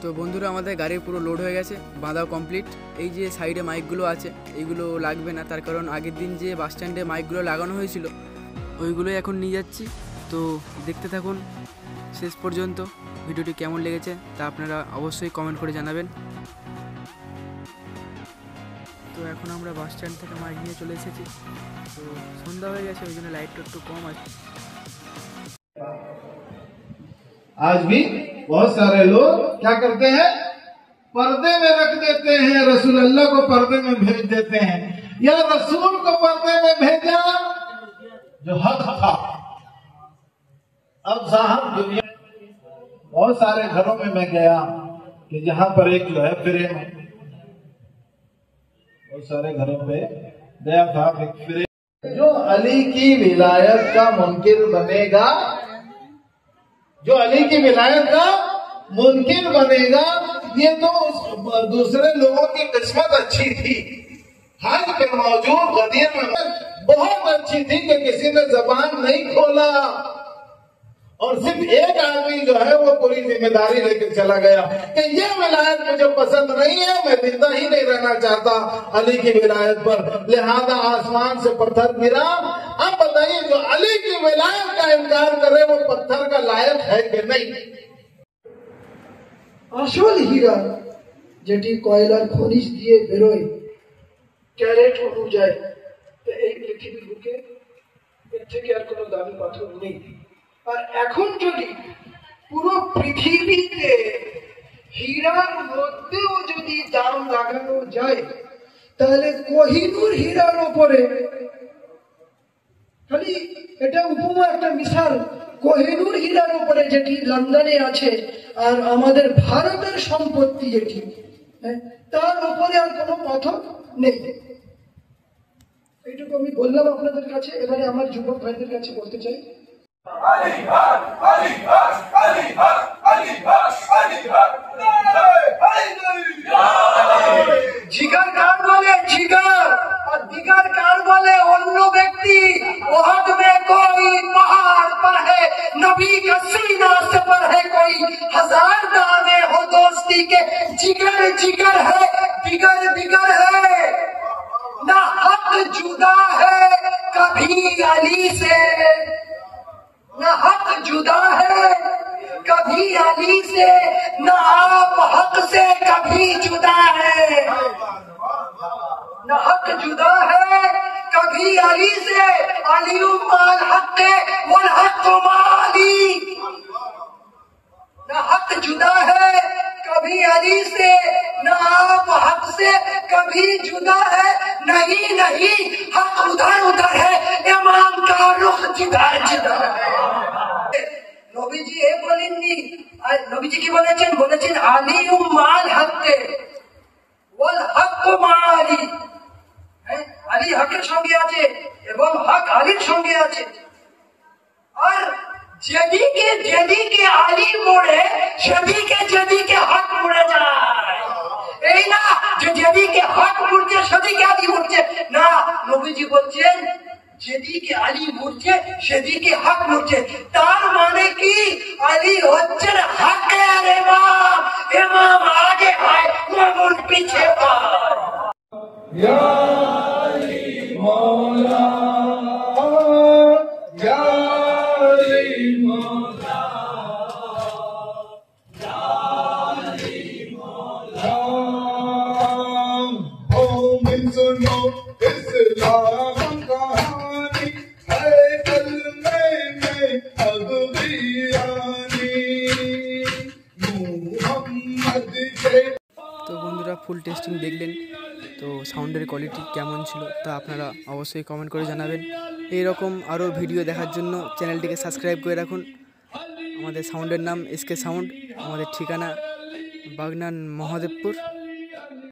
তো বন্ধুরা আমাদের গাড়ি পুরো লোড হয়ে গেছে, বাঁধাও কমপ্লিট। এই যে সাইডে মাইকগুলো আছে এইগুলো লাগবে না, তার কারণ আগের দিন যে বাস স্ট্যান্ডে মাইকগুলো লাগানো হয়েছিল ওইগুলোই এখন নিয়ে যাচ্ছি। তো দেখতে থাকুন শেষ পর্যন্ত, ভিডিওটি কেমন লেগেছে তা আপনারা অবশ্যই কমেন্ট করে জানাবেন। তো এখন আমরা বাস স্ট্যান্ড থেকে মাইক নিয়ে চলে এসেছি। তো সন্ধ্যা হয়ে গেছে, ওই জন্য লাইটটা একটু কম আছে। आज भी बहुत सारे लोग क्या करते हैं, पर्दे में रख देते हैं, रसूल अल्लाह को पर्दे में भेज देते हैं, या रसूल को पर्दे में भेजा जो हक था। अब साहब दुनिया बहुत सारे घरों में मैं गया कि जहां पर एक जो है फ्रेम, बहुत सारे घरों पे गया था, एक फ्रेम जो अली की विलायत का मुनकिर बनेगा, जो अली की विलायत का मुनकिर बनेगा, ये तो दूसरे लोगों की किस्मत अच्छी थी। हज के मौजूद गदीर में बहुत अच्छी थी कि किसी ने जबान नहीं खोला और सिर्फ एक आदमी जो है वो पूरी जिम्मेदारी लेकर चला गया कि ये विलायत मुझे पसंद नहीं है, मैं जिंदा ही नहीं रहना चाहता अली की विलायत पर, लिहाजा आसमान से पत्थर गिरा। अब बताइए जो अली की विलायत का इनकार करे वो पत्थर का लायक है कि नहीं। আসল হীরা যেটি কয়লার খনিজ দিয়ে বেরোয় ক্যারেট অনুযায়ী, তো এই পৃথিবীর বুকে এর থেকে আর কোনো দামি পাথর নেই। আর এখন যদি পুরো পৃথিবীতে হীরার মধ্যেও যদি দাম লাগানো যায়, তাহলে কোহিনূর হীরার উপরে, খালি এটা উপমা, একটা মিসাল, কোহিনূর হীরার উপরে যেটি লন্ডনে আছে আর আমাদের ভারতের সম্পত্তি যেটি, তার উপরে আর কোনো পাথর নেই। এইটুকু আমি বললাম আপনাদের কাছে। এবারে আমার যুবক ভাইদের কাছে বলতে চাই, জিগার কার বলে জিগার, আর দিগার কার বলে অন্য ব্যক্তি। ওহদ में कोई पहाड़ पर है, नबी का सीना से पर है कोई हजार दाने हो दोस्ती के, जिगर जिगर है, दिगर दिगर है, ना हक जुदा है कभी अली से, ना हक जुदा है कभी अली से, ना आप हक से कभी जुदा है, ना हक जुदा है कभी अली से, अली माल हक वल हक माली, ना हक जुदा है कभी अली से, ना आप हक से कभी जुदा है, नहीं नहीं हक उधर उधर है, इमाम का रुख जिधर जिधर है। নবীজি এ বলেননি, নবীজি কি বলেছেন? বলেছেন আলী মাল হক ওয়াল হক মালি, আলী হকের সঙ্গে আছে এবং হক আলীর সঙ্গে আছে। আর যেদিকে যেদিকে আলী মোড়ে সেদিকে হক মুড়ে যায়। এই না যে যেদিকে হক মুড়ছে সেদিকে আলী মুড়ছে, না, নবীজি বলছেন যেদিকে আলী মুড়ছে সেদিকে হক মুড়ছে। তার মানে কি আলী হচ্ছেন হকের ইমাম, ইমাম আগে হয় মামুন পিছে হয়। या अली मौला, या अली मौला, या अली मौला, ओ मिन सुनो इस्लाम कहानी है कलमे में अगबियानी मुहम्मद के। তো বন্ধুরা ফুল টেস্টিং দেখলেন, তো সাউন্ডের কোয়ালিটি কেমন ছিল তা আপনারা অবশ্যই কমেন্ট করে জানাবেন। এইরকম আরও ভিডিও দেখার জন্য চ্যানেলটিকে সাবস্ক্রাইব করে রাখুন। আমাদের সাউন্ডের নাম এসকে সাউন্ড, আমাদের ঠিকানা বাগনান মহাদেবপুর।